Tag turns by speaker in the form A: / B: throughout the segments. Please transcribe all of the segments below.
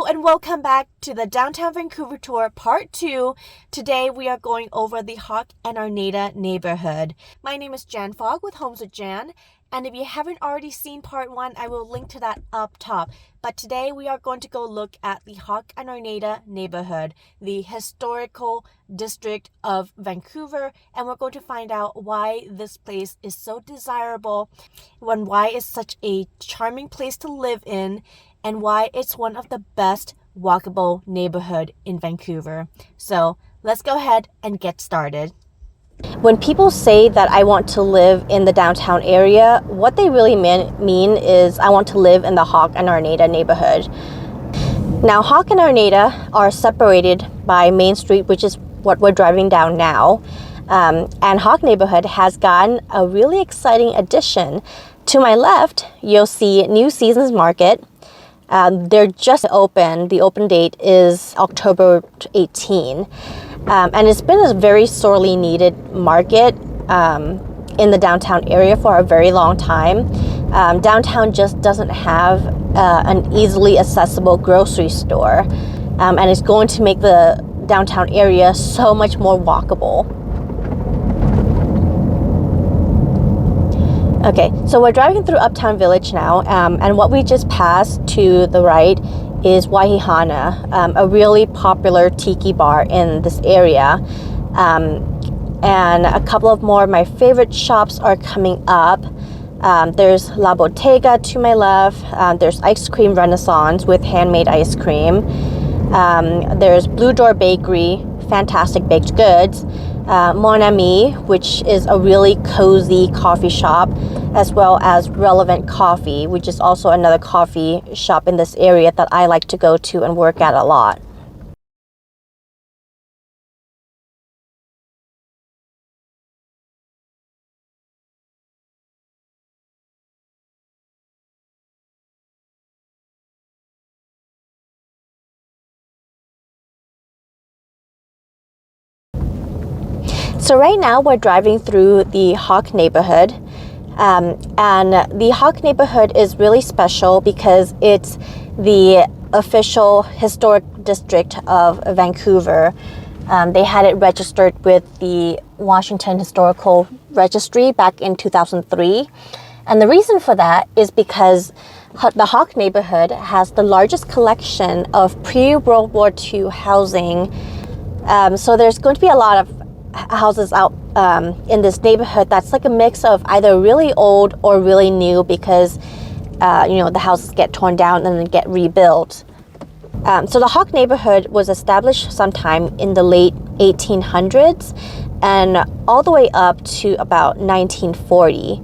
A: and welcome back to the Downtown Vancouver Tour Part 2. Today we are going over the Hough and Arnada neighborhood. My name is Jan Fogg with Homes with Jan, and if you haven't already seen Part 1, I will link to that up top. But today we are going to go look at the Hough and Arnada neighborhood, the historical district of Vancouver, and we're going to find out why this place is so desirable, and why it's such a charming place to live in, and why it's one of the best walkable neighborhood in Vancouver. So let's go ahead and get started. When people say that I want to live in the downtown area, what they really mean is I want to live in the Hough and Arnada neighborhood. Now, Hough and Arnada are separated by Main Street, which is what we're driving down now. And Hough neighborhood has gotten a really exciting addition. To my left, you'll see New Seasons Market. They're just open. The open date is October 18. And it's been a very sorely needed market in the downtown area for a very long time. Downtown just doesn't have an easily accessible grocery store. And it's going to make the downtown area so much more walkable. Okay, so we're driving through Uptown Village now, and what we just passed to the right is Waihana, a really popular tiki bar in this area. And a couple of more of my favorite shops are coming up. There's La Bottega to my left. There's Ice Cream Renaissance with handmade ice cream. There's Blue Door Bakery, fantastic baked goods. Mon Ami, which is a really cozy coffee shop, as well as Relevant Coffee, which is also another coffee shop in this area that I like to go to and work at a lot. So right now we're driving through the Hough neighborhood, and the Hough neighborhood is really special because it's the official historic district of Vancouver. They had it registered with the Washington Historical Registry back in 2003. And the reason for that is because the Hough neighborhood has the largest collection of pre-World War II housing. So there's going to be a lot of houses out in this neighborhood that's like a mix of either really old or really new, because the houses get torn down and then get rebuilt. So the Hough neighborhood was established sometime in the late 1800s and all the way up to about 1940.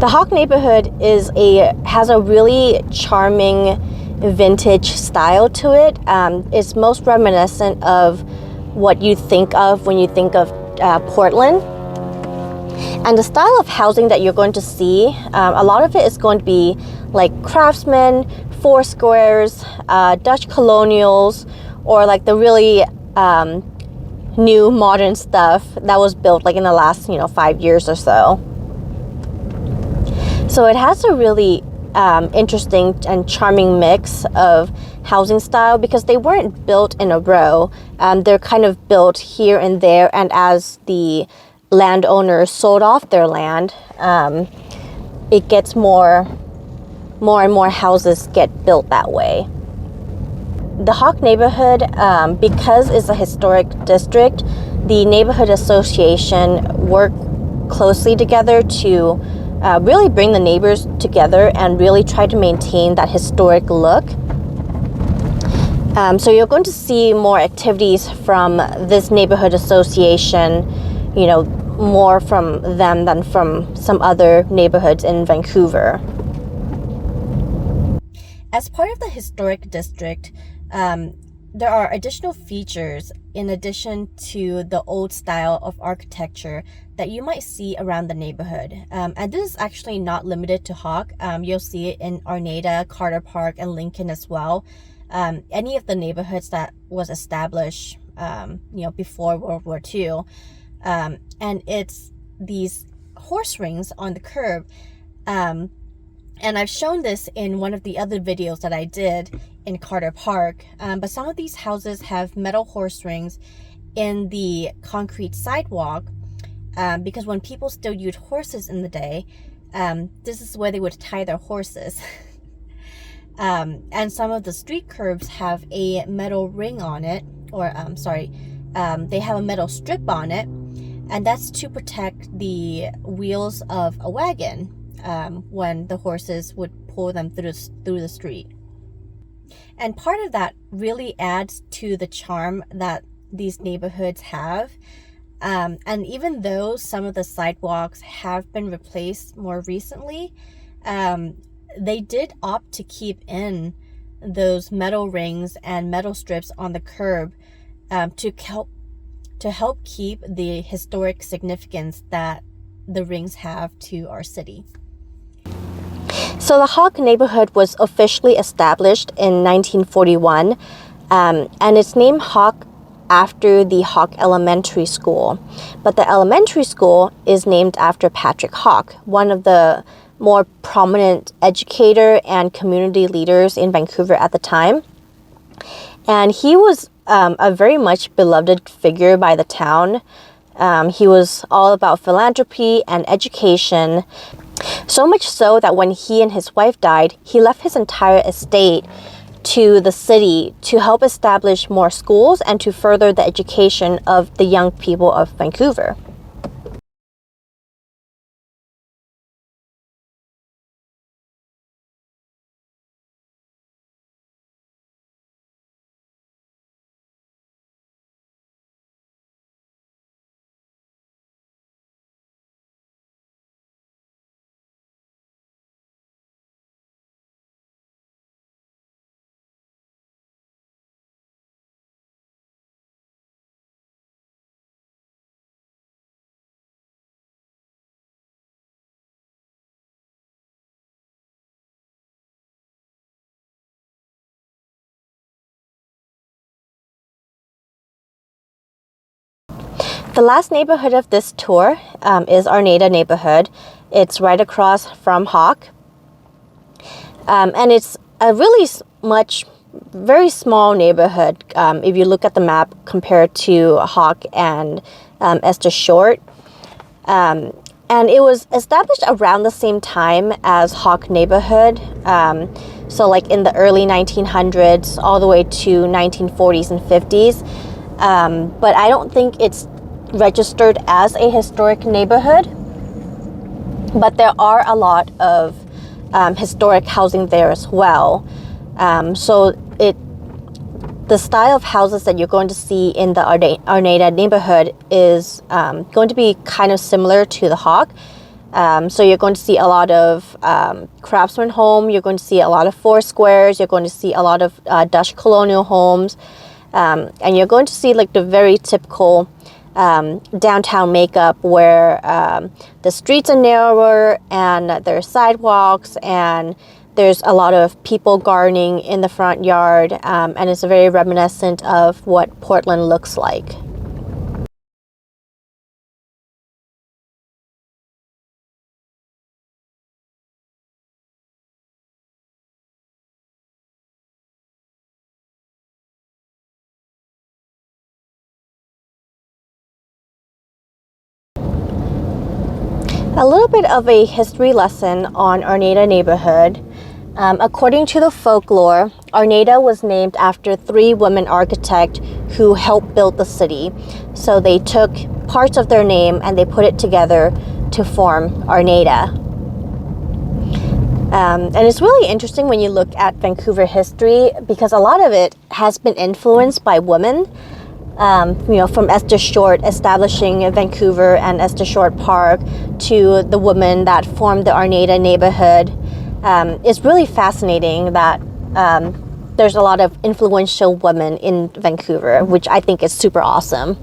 A: The Hough neighborhood has a really charming vintage style to it. It's most reminiscent of what you think of when you think of Portland. And the style of housing that you're going to see, a lot of it is going to be like craftsman, four squares, Dutch colonials, or like the really new modern stuff that was built like in the last 5 years or so. So it has a really interesting and charming mix of housing style because they weren't built in a row. They're kind of built here and there, and as the landowners sold off their land, it gets more and more houses get built that way. The Hough neighborhood, because it's a historic district, the neighborhood association work closely together to really bring the neighbors together and really try to maintain that historic look. So you're going to see more activities from this neighborhood association, more from them than from some other neighborhoods in Vancouver. As part of the historic district, there are additional features in addition to the old style of architecture that you might see around the neighborhood. And this is actually not limited to Hough. You'll see it in Arnada, Carter Park, and Lincoln as well. Any of the neighborhoods that was established, before World War II. And it's these horse rings on the curb. And I've shown this in one of the other videos that I did in Carter Park. But some of these houses have metal horse rings in the concrete sidewalk because when people still used horses in the day, this is where they would tie their horses. And some of the street curbs have a metal ring on it, or they have a metal strip on it, and that's to protect the wheels of a wagon when the horses would pull them through the street. And part of that really adds to the charm that these neighborhoods have. And even though some of the sidewalks have been replaced more recently, they did opt to keep in those metal rings and metal strips on the curb to help keep the historic significance that the rings have to our city. So the Hough neighborhood was officially established in 1941, and it's named Hough after the Hough Elementary School. But the elementary school is named after Patrick Hough, one of the more prominent educator and community leaders in Vancouver at the time. And he was a very much beloved figure by the town. He was all about philanthropy and education, so much so that when he and his wife died, he left his entire estate to the city to help establish more schools and to further the education of the young people of Vancouver. The last neighborhood of this tour is Arnada neighborhood. It's right across from Hough. And it's a really very small neighborhood if you look at the map compared to Hough and Esther Short. And it was established around the same time as Hough neighborhood. So like in the early 1900s all the way to 1940s and 50s. But I don't think it's registered as a historic neighborhood, but there are a lot of historic housing there as well. So the style of houses that you're going to see in the Arnada neighborhood is going to be kind of similar to the Hough. So you're going to see a lot of craftsman home. You're going to see a lot of four squares. You're going to see a lot of Dutch colonial homes. And you're going to see like the very typical downtown makeup where the streets are narrower and there's sidewalks and there's a lot of people gardening in the front yard, and it's very reminiscent of what Portland looks like. A little bit of a history lesson on Arnada neighborhood. According to the folklore, Arnada was named after three women architects who helped build the city. So they took parts of their name and they put it together to form Arnada. And it's really interesting when you look at Vancouver history because a lot of it has been influenced by women. From Esther Short establishing Vancouver and Esther Short Park to the women that formed the Arnada neighborhood. It's really fascinating that there's a lot of influential women in Vancouver, which I think is super awesome.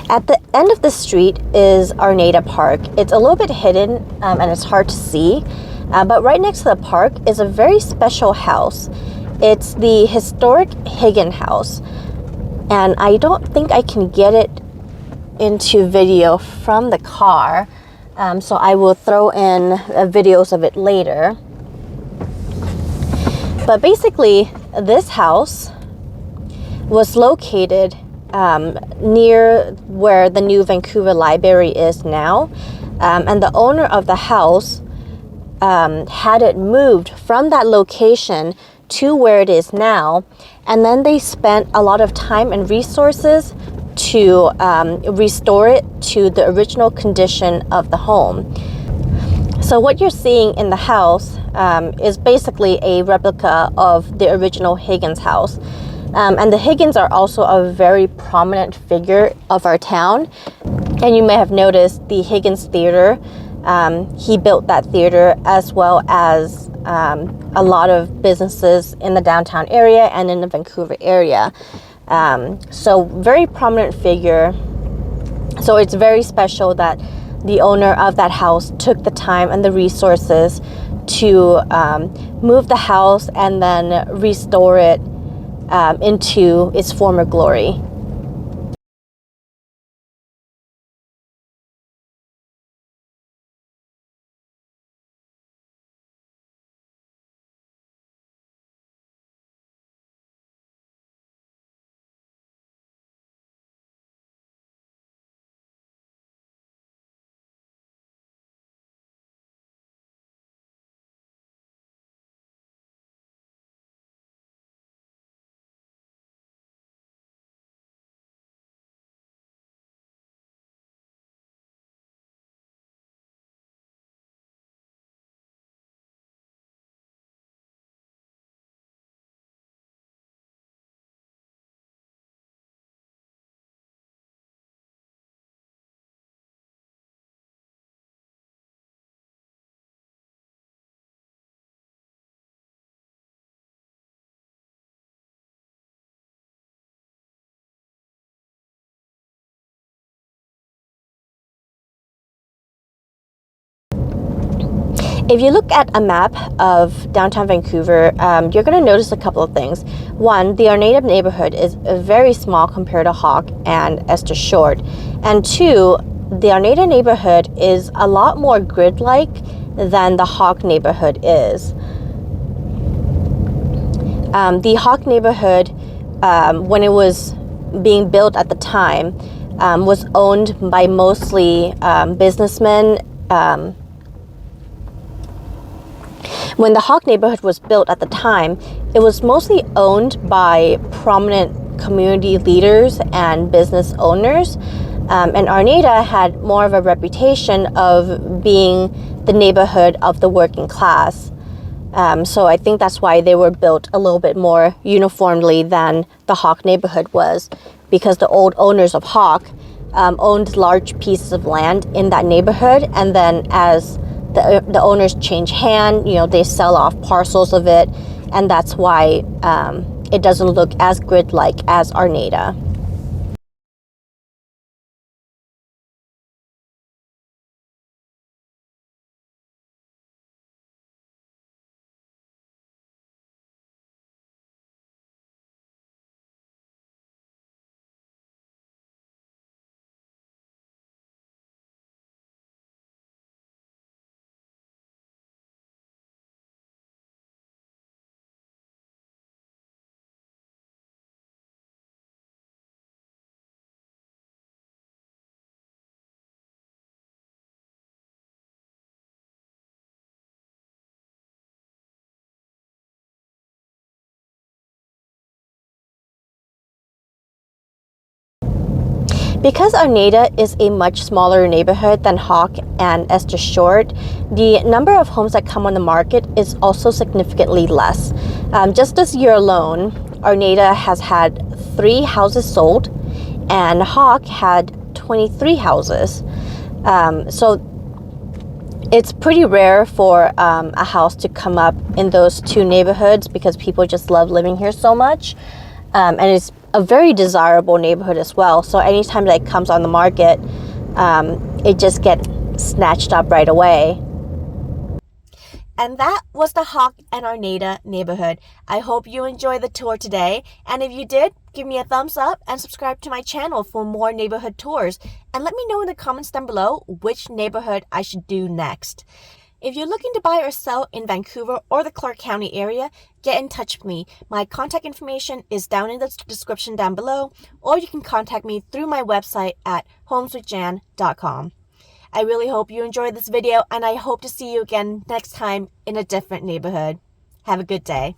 A: At the end of the street is Arnada Park. It's a little bit hidden and it's hard to see, but right next to the park is a very special house. It's the historic Higgins house, and I don't think I can get it into video from the car, so I will throw in videos of it later. But basically, this house was located near where the new Vancouver Library is now, and the owner of the house had it moved from that location to where it is now, and then they spent a lot of time and resources to restore it to the original condition of the home. So what you're seeing in the house is basically a replica of the original Higgins house. And the Kiggins are also a very prominent figure of our town. And you may have noticed the Kiggins Theater. He built that theater, as well as a lot of businesses in the downtown area and in the Vancouver area. So very prominent figure. So it's very special that the owner of that house took the time and the resources to move the house and then restore it into its former glory. If you look at a map of downtown Vancouver, you're going to notice a couple of things. One, the Arnada neighborhood is very small compared to Hough and Esther Short. And two, the Arnada neighborhood is a lot more grid-like than the Hough neighborhood is. The Hough neighborhood, when it was being built at the time, was owned by mostly businessmen. When the Hough neighborhood was built at the time, it was mostly owned by prominent community leaders and business owners. And Arnada had more of a reputation of being the neighborhood of the working class. So I think that's why they were built a little bit more uniformly than the Hough neighborhood was, because the old owners of Hough owned large pieces of land in that neighborhood, and then as the owners change hand, they sell off parcels of it, and that's why it doesn't look as grid-like as Arnada. Because Arnada is a much smaller neighborhood than Hough and Esther Short, the number of homes that come on the market is also significantly less. Just this year alone, Arnada has had 3 houses sold, and Hough had 23 houses. So it's pretty rare for a house to come up in those 2 neighborhoods because people just love living here so much. And it's a very desirable neighborhood as well. So anytime that it comes on the market, it just gets snatched up right away. And that was the Hough and Arnada neighborhood. I hope you enjoyed the tour today. And if you did, give me a thumbs up and subscribe to my channel for more neighborhood tours. And let me know in the comments down below which neighborhood I should do next. If you're looking to buy or sell in Vancouver or the Clark County area, get in touch with me. My contact information is down in the description down below, or you can contact me through my website at homeswithjan.com. I really hope you enjoyed this video, and I hope to see you again next time in a different neighborhood. Have a good day.